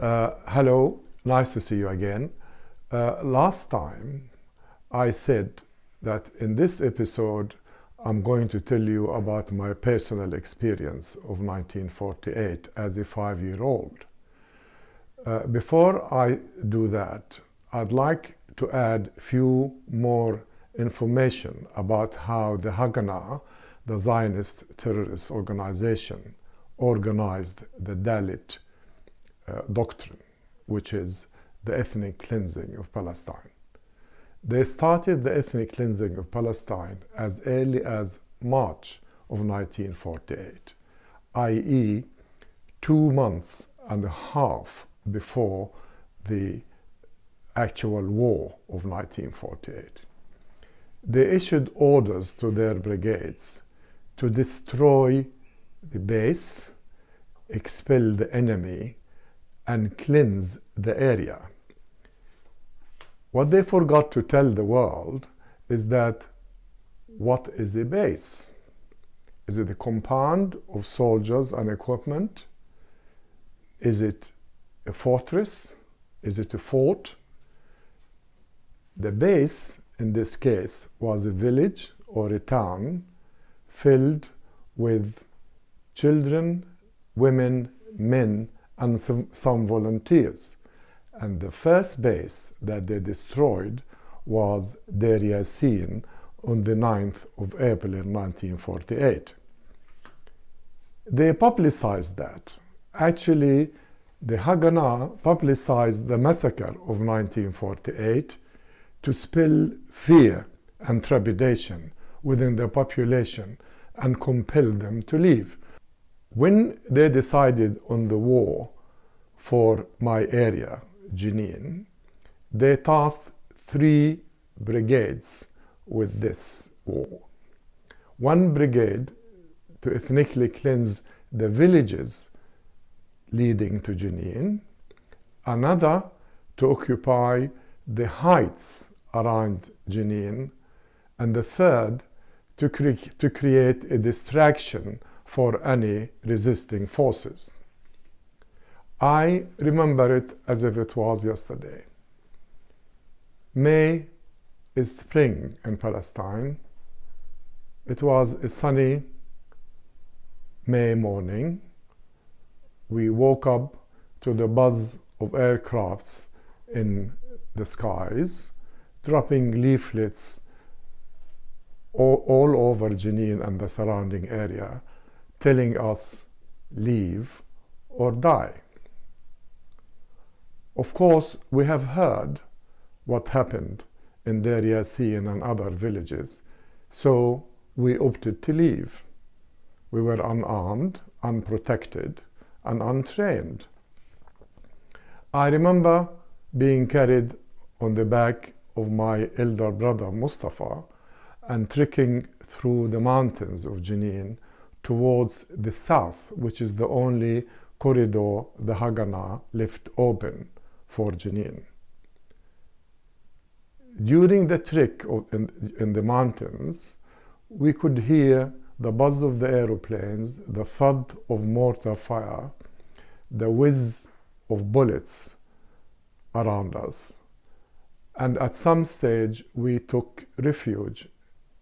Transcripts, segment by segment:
Hello, nice to see you again. Last time I said that in this episode I'm going to tell you about my personal experience of 1948 as a 5-year-old. Before I do that, I'd like to add few more information about how the Haganah, the Zionist terrorist organization, organized the Dalet doctrine, which is the ethnic cleansing of Palestine. They started the ethnic cleansing of Palestine as early as March of 1948, i.e. 2 months and a half before the actual war of 1948. They issued orders to their brigades to destroy the base, expel the enemy, and cleanse the area. What they forgot to tell the world is that what is a base? Is it a compound of soldiers and equipment? Is it a fortress? Is it a fort? The base in this case was a village or a town filled with children, women, men, and some volunteers. And the first base that they destroyed was Deir Yassin on the 9th of April in 1948. They publicized that. Actually, the Haganah publicized the massacre of 1948 to spill fear and trepidation within the population and compel them to leave. When they decided on the war for my area, Jenin, they tasked 3 brigades with this war. 1 brigade to ethnically cleanse the villages leading to Jenin, another to occupy the heights around Jenin, and the third to create a distraction for any resisting forces. I remember it as if it was yesterday. May is spring in Palestine. It was a sunny May morning. We woke up to the buzz of aircrafts in the skies, dropping leaflets all over Jenin and the surrounding area, telling us, leave or die. Of course, we have heard what happened in Deir Yassin and other villages, so we opted to leave. We were unarmed, unprotected, and untrained. I remember being carried on the back of my elder brother Mustafa and trekking through the mountains of Jenin towards the south, which is the only corridor the Haganah left open for Jenin. During the trek in the mountains, we could hear the buzz of the aeroplanes, the thud of mortar fire, the whiz of bullets around us. And at some stage, we took refuge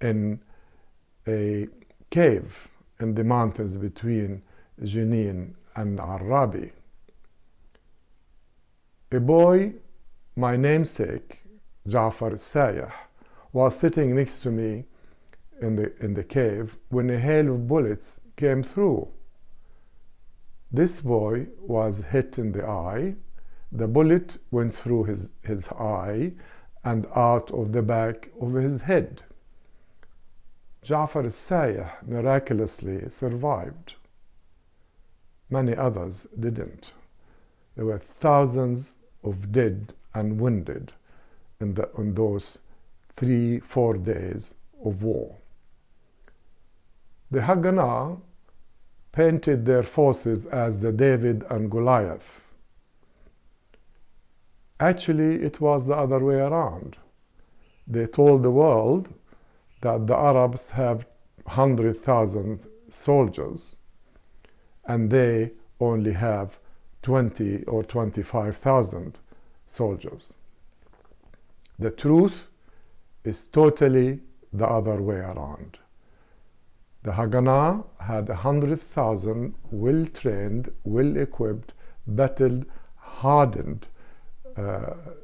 in a cave in the mountains between Jenin and Arabi. A boy, my namesake, Jafar, was sitting next to me in the cave when a hail of bullets came through. This boy was hit in the eye. The bullet went through his eye and out of the back of his head. Jafar miraculously survived. Many others didn't. There were thousands of dead and wounded in those 3-4 days of war. The Haganah painted their forces as the David and Goliath. Actually, it was the other way around. They told the world that the Arabs have 100,000 soldiers and they only have 20 or 25,000 soldiers. The truth is totally the other way around. The Haganah had 100,000 well-trained, well-equipped, battle hardened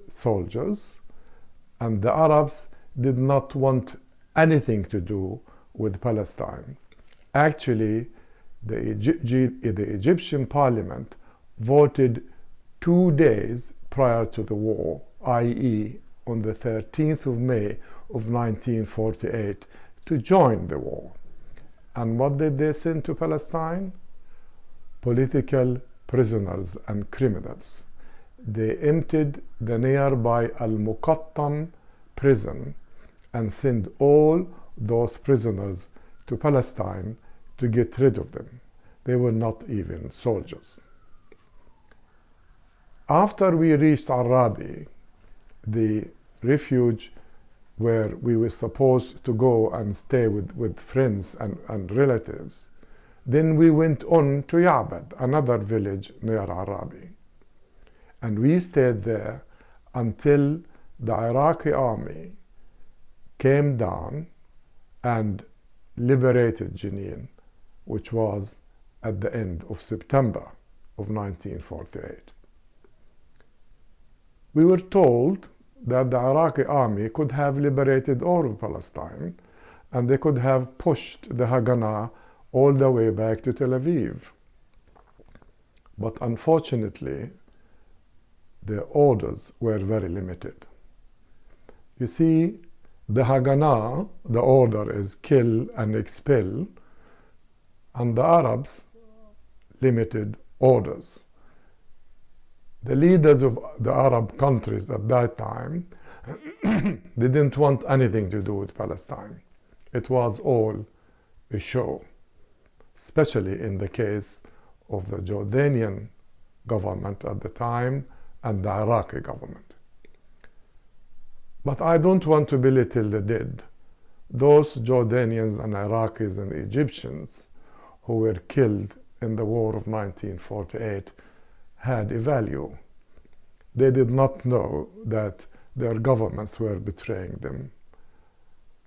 soldiers, and the Arabs did not want anything to do with Palestine. Actually, the Egyptian parliament voted 2 days prior to the war, i.e. on the 13th of May of 1948, to join the war. And what did they send to Palestine? Political prisoners and criminals. They emptied the nearby Al-Muqattam prison and sent all those prisoners to Palestine to get rid of them. They were not even soldiers. After we reached Arabi, the refuge where we were supposed to go and stay with friends and relatives, then we went on to Ya'bad, another village near Arabi. And we stayed there until the Iraqi army came down and liberated Jenin, which was at the end of September of 1948. We were told that the Iraqi army could have liberated all of Palestine, and they could have pushed the Haganah all the way back to Tel Aviv. But unfortunately, the orders were very limited. You see, the Haganah, the order is kill and expel, and the Arabs limited orders. The leaders of the Arab countries at that time didn't want anything to do with Palestine. It was all a show, especially in the case of the Jordanian government at the time and the Iraqi government. But I don't want to belittle the dead. Those Jordanians and Iraqis and Egyptians who were killed in the war of 1948 had a value. They did not know that their governments were betraying them.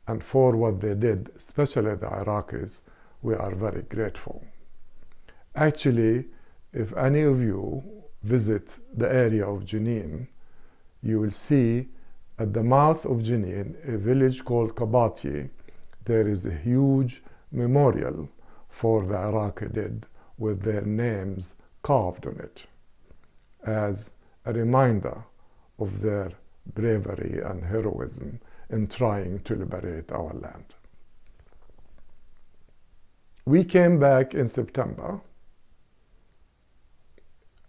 And for what they did, especially the Iraqis, we are very grateful. Actually, if any of you visit the area of Jenin, you will see at the mouth of Jenin, a village called Kabati, there is a huge memorial for the Iraqi dead with their names carved on it as a reminder of their bravery and heroism in trying to liberate our land. We came back in September,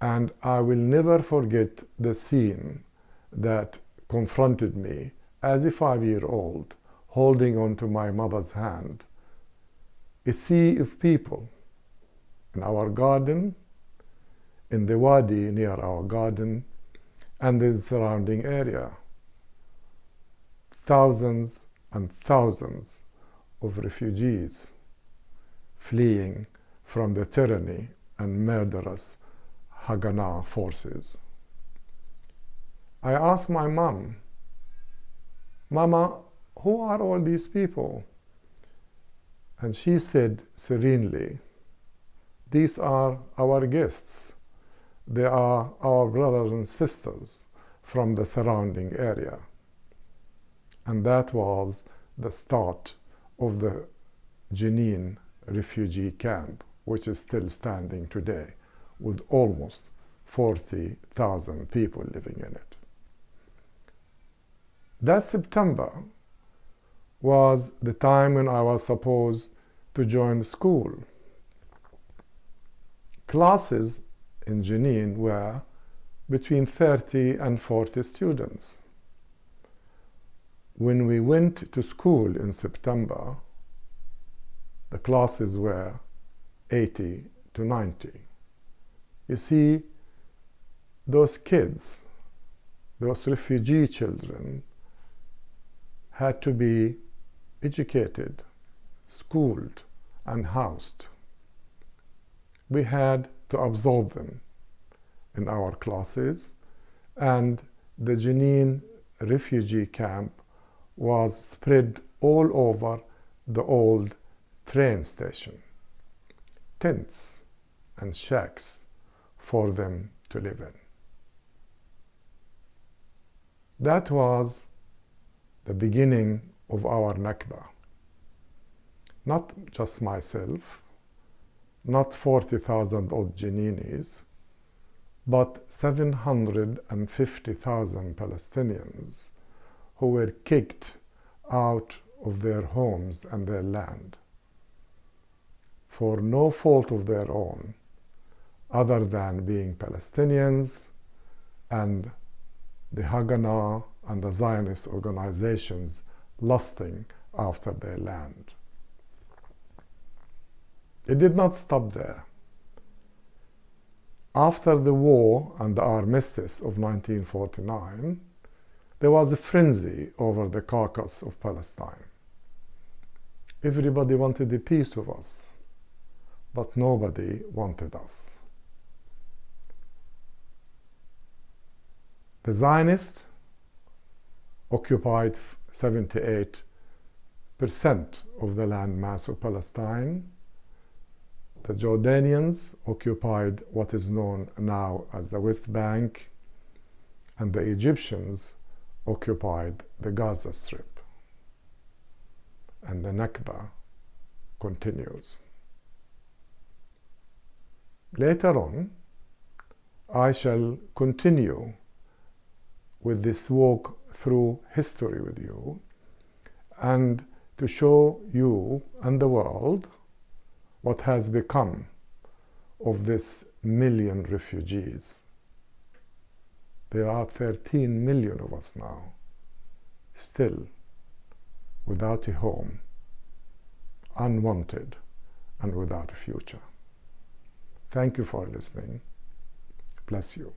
and I will never forget the scene that confronted me as a 5-year-old holding on to my mother's hand. A sea of people in our garden, in the wadi near our garden, and the surrounding area. Thousands and thousands of refugees fleeing from the tyranny and murderous Haganah forces. I asked my mom, "Mama, who are all these people?" And she said serenely, "These are our guests. They are our brothers and sisters from the surrounding area." And that was the start of the Jenin refugee camp, which is still standing today, with almost 40,000 people living in it. That September was the time when I was supposed to join school. Classes in Jenin were between 30 and 40 students. When we went to school in September, the classes were 80 to 90. You see, those kids, those refugee children, had to be educated, schooled, and housed. We had to absorb them. in our classes, and the Jenin refugee camp was spread all over the old train station. Tents and shacks for them to live in. That was the beginning of our Nakba. Not just myself, not 40,000 odd Jeninis, but 750,000 Palestinians who were kicked out of their homes and their land for no fault of their own, other than being Palestinians and the Haganah and the Zionist organizations lusting after their land. It did not stop there. After the war and the armistice of 1949, there was a frenzy over the caucus of Palestine. Everybody wanted a piece of us, but nobody wanted us. The Zionists occupied 78% of the land mass of Palestine. The Jordanians occupied what is known now as the West Bank, and the Egyptians occupied the Gaza Strip. And the Nakba continues. Later on, I shall continue with this walk through history with you, and to show you and the world what has become of this million refugees. There are 13 million of us now, still without a home, unwanted, and without a future. Thank you for listening. Bless you.